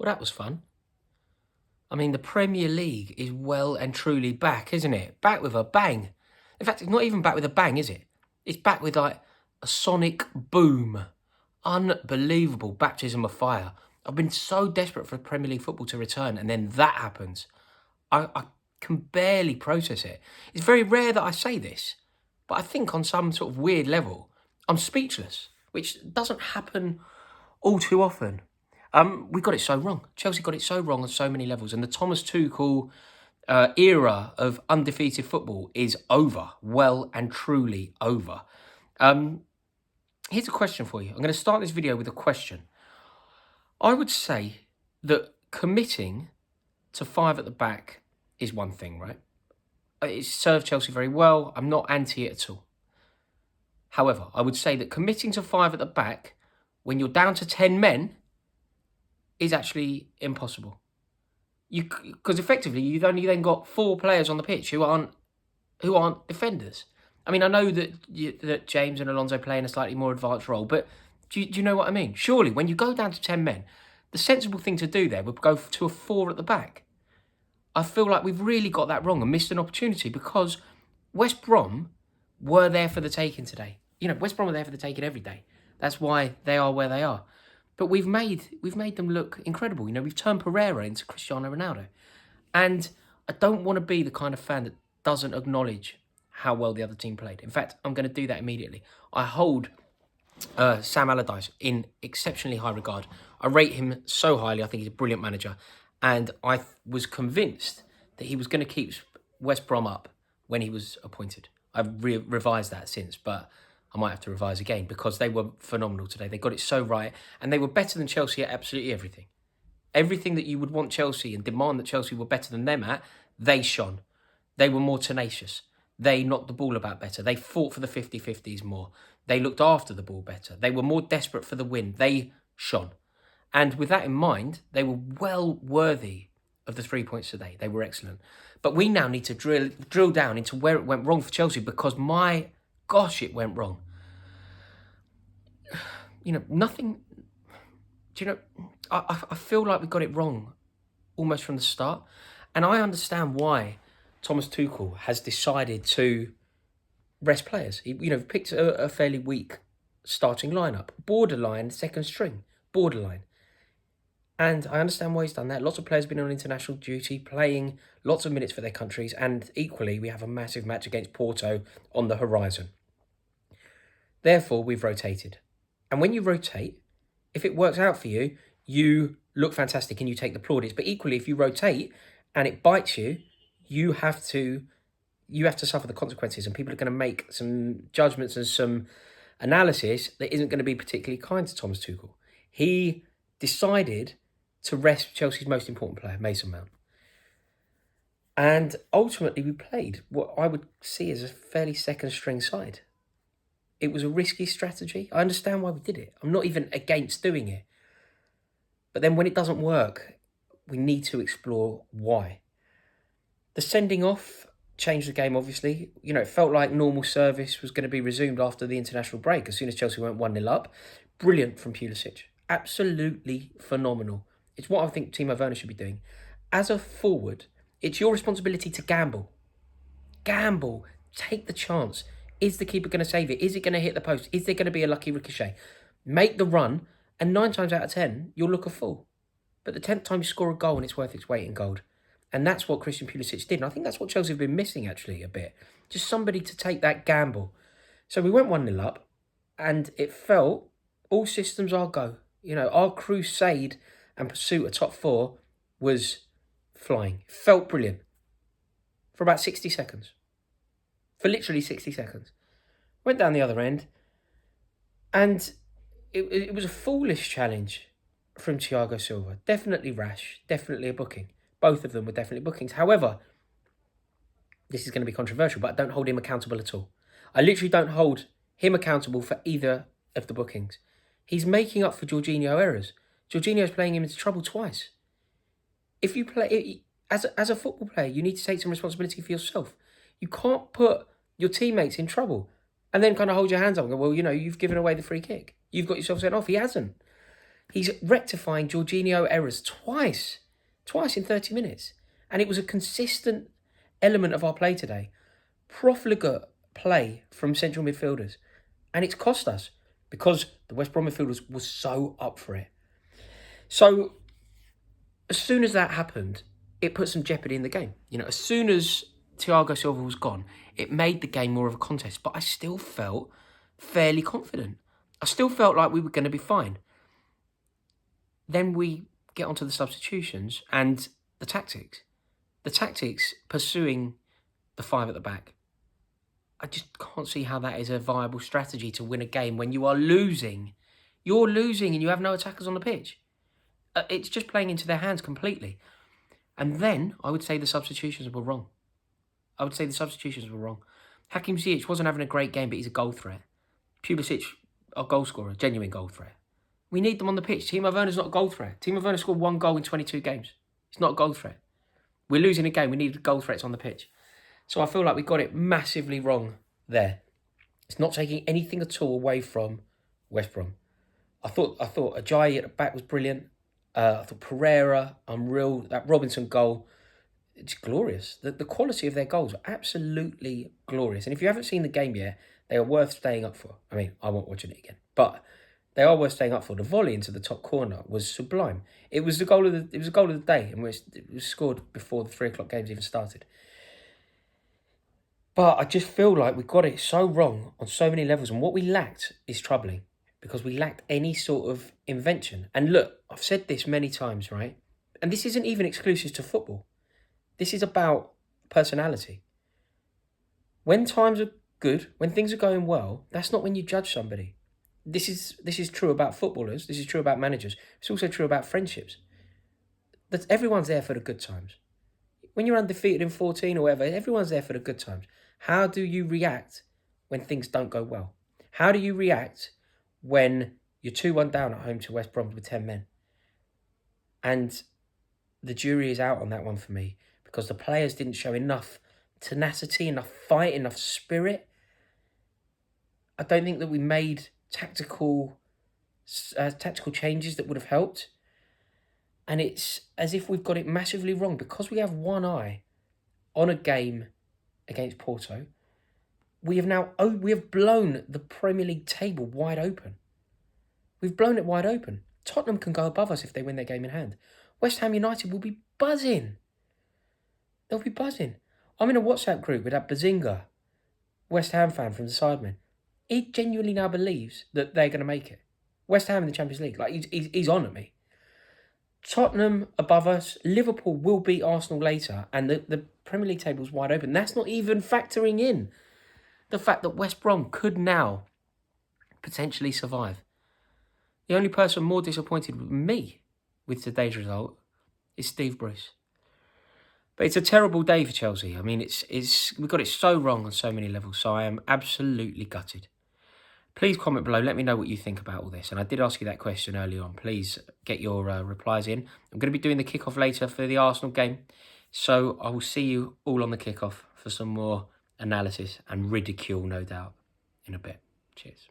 Well, that was fun. I mean, the Premier League is well and truly back, isn't it? Back with a bang. In fact, it's not even back with a bang, is it? It's back with like a sonic boom. Unbelievable baptism of fire. I've been so desperate for Premier League football to return, and then that happens. I can barely process it. It's very rare that I say this, but I think on some sort of weird level, I'm speechless, which doesn't happen all too often. We got it so wrong. Chelsea got it so wrong on so many levels, and the Thomas Tuchel era of undefeated football is over, well and truly over. Here's a question for you. I'm going to start this video with a question. I would say that committing to 5 at the back is one thing, right? It served Chelsea very well. I'm not anti it at all. However, I would say that committing to 5 at the back when you're down to 10 men is actually impossible. Because effectively, you've only then got 4 players on the pitch who aren't defenders. I mean, I know that James and Alonso play in a slightly more advanced role, but do you know what I mean? Surely, when you go down to 10 men, the sensible thing to do there would go to a 4 at the back. I feel like we've really got that wrong and missed an opportunity because West Brom were there for the taking today. You know, West Brom are there for the taking every day. That's why they are where they are. But we've made them look incredible. You know, we've turned Pereira into Cristiano Ronaldo. And I don't want to be the kind of fan that doesn't acknowledge how well the other team played. In fact, I'm going to do that immediately. I hold Sam Allardyce in exceptionally high regard. I rate him so highly. I think he's a brilliant manager. And I was convinced that he was going to keep West Brom up when he was appointed. I've revised that since, but I might have to revise again because they were phenomenal today. They got it so right, and they were better than Chelsea at absolutely everything. Everything that you would want Chelsea and demand that Chelsea were better than them at, they shone. They were more tenacious. They knocked the ball about better. They fought for the 50-50s more. They looked after the ball better. They were more desperate for the win. They shone. And with that in mind, they were well worthy of the 3 points today. They were excellent. But we now need to drill down into where it went wrong for Chelsea because, my gosh, it went wrong. You know, nothing... Do you know, I feel like we got it wrong almost from the start. And I understand why Thomas Tuchel has decided to rest players. He, picked a fairly weak starting lineup. Borderline second string. Borderline. And I understand why he's done that. Lots of players have been on international duty, playing lots of minutes for their countries. And equally, we have a massive match against Porto on the horizon. Therefore, we've rotated. And when you rotate, if it works out for you, you look fantastic and you take the plaudits. But equally, if you rotate and it bites you, you have to suffer the consequences. And people are going to make some judgments and some analysis that isn't going to be particularly kind to Thomas Tuchel. He decided to rest Chelsea's most important player, Mason Mount. And ultimately, we played what I would see as a fairly second-string side. It was a risky strategy. I understand why we did it. I'm not even against doing it. But then when it doesn't work, we need to explore why. The sending off changed the game, obviously. You know, it felt like normal service was going to be resumed after the international break as soon as Chelsea went 1-0 up. Brilliant from Pulisic. Absolutely phenomenal. It's what I think Timo Werner should be doing. As a forward, it's your responsibility to gamble. Gamble. Take the chance. Is the keeper going to save it? Is it going to hit the post? Is there going to be a lucky ricochet? Make the run, and 9 times out of 10, you'll look a fool. But the 10th time you score a goal and it's worth its weight in gold. And that's what Christian Pulisic did. And I think that's what Chelsea have been missing, actually, a bit. Just somebody to take that gamble. So we went 1-0 up, and it felt all systems are go. You know, our crusade and pursuit of top 4 was flying. It felt brilliant. For about 60 seconds. For literally 60 seconds. Went down the other end. And it was a foolish challenge from Thiago Silva. Definitely rash. Definitely a booking. Both of them were definitely bookings. However, this is going to be controversial, but I don't hold him accountable at all. I literally don't hold him accountable for either of the bookings. He's making up for Jorginho errors. Jorginho's playing him into trouble twice. If you play as a football player, you need to take some responsibility for yourself. You can't put your teammates in trouble and then kind of hold your hands up and go, well, you know, you've given away the free kick. You've got yourself sent off. He hasn't. He's rectifying Jorginho errors twice in 30 minutes. And it was a consistent element of our play today. Profligate play from central midfielders. And it's cost us because the West Brom midfielders were so up for it. So as soon as that happened, it put some jeopardy in the game. You know, as soon as Thiago Silva was gone, it made the game more of a contest. But I still felt fairly confident. I still felt like we were going to be fine. Then we get onto the substitutions and the tactics. The tactics pursuing the five at the back. I just can't see how that is a viable strategy to win a game when you are losing. You're losing and you have no attackers on the pitch. It's just playing into their hands completely. And then I would say the substitutions were wrong. Hakim Ziyech wasn't having a great game, but he's a goal threat. Pulisic, a goal scorer, genuine goal threat. We need them on the pitch. Timo Werner's not a goal threat. Timo Werner scored 1 goal in 22 games. He's not a goal threat. We're losing a game. We need goal threats on the pitch. So I feel like we got it massively wrong there. It's not taking anything at all away from West Brom. I thought Ajayi at the back was brilliant. I thought Pereira, unreal. That Robinson goal, it's glorious. The quality of their goals are absolutely glorious. And if you haven't seen the game yet, they are worth staying up for. I mean, I won't watch it again, but they are worth staying up for. The volley into the top corner was sublime. It was the goal of the day, and it was scored before the 3 o'clock games even started. But I just feel like we got it so wrong on so many levels, and what we lacked is troubling because we lacked any sort of invention. And look, I've said this many times, right? And this isn't even exclusive to football. This is about personality. When times are good, when things are going well, that's not when you judge somebody. This is true about footballers. This is true about managers. It's also true about friendships. That everyone's there for the good times. When you're undefeated in 14 or whatever, everyone's there for the good times. How do you react when things don't go well? How do you react when you're 2-1 down at home to West Brom with 10 men? And the jury is out on that one for me because the players didn't show enough tenacity, enough fight, enough spirit. I don't think that we made tactical changes that would have helped. And it's as if we've got it massively wrong because we have one eye on a game against Porto. We have blown the Premier League table wide open. We've blown it wide open. Tottenham can go above us if they win their game in hand. West Ham United will be buzzing. They'll be buzzing. I'm in a WhatsApp group with that Bazinga, West Ham fan from the Sidemen. He genuinely now believes that they're going to make it. West Ham in the Champions League. Like he's on at me. Tottenham above us. Liverpool will beat Arsenal later. And the Premier League table's wide open. That's not even factoring in the fact that West Brom could now potentially survive. The only person more disappointed with me with today's result is Steve Bruce. But it's a terrible day for Chelsea. I mean, we got it so wrong on so many levels. So I am absolutely gutted. Please comment below. Let me know what you think about all this. And I did ask you that question earlier on. Please get your replies in. I'm going to be doing the kickoff later for the Arsenal game. So I will see you all on the kickoff for some more analysis and ridicule, no doubt, in a bit. Cheers.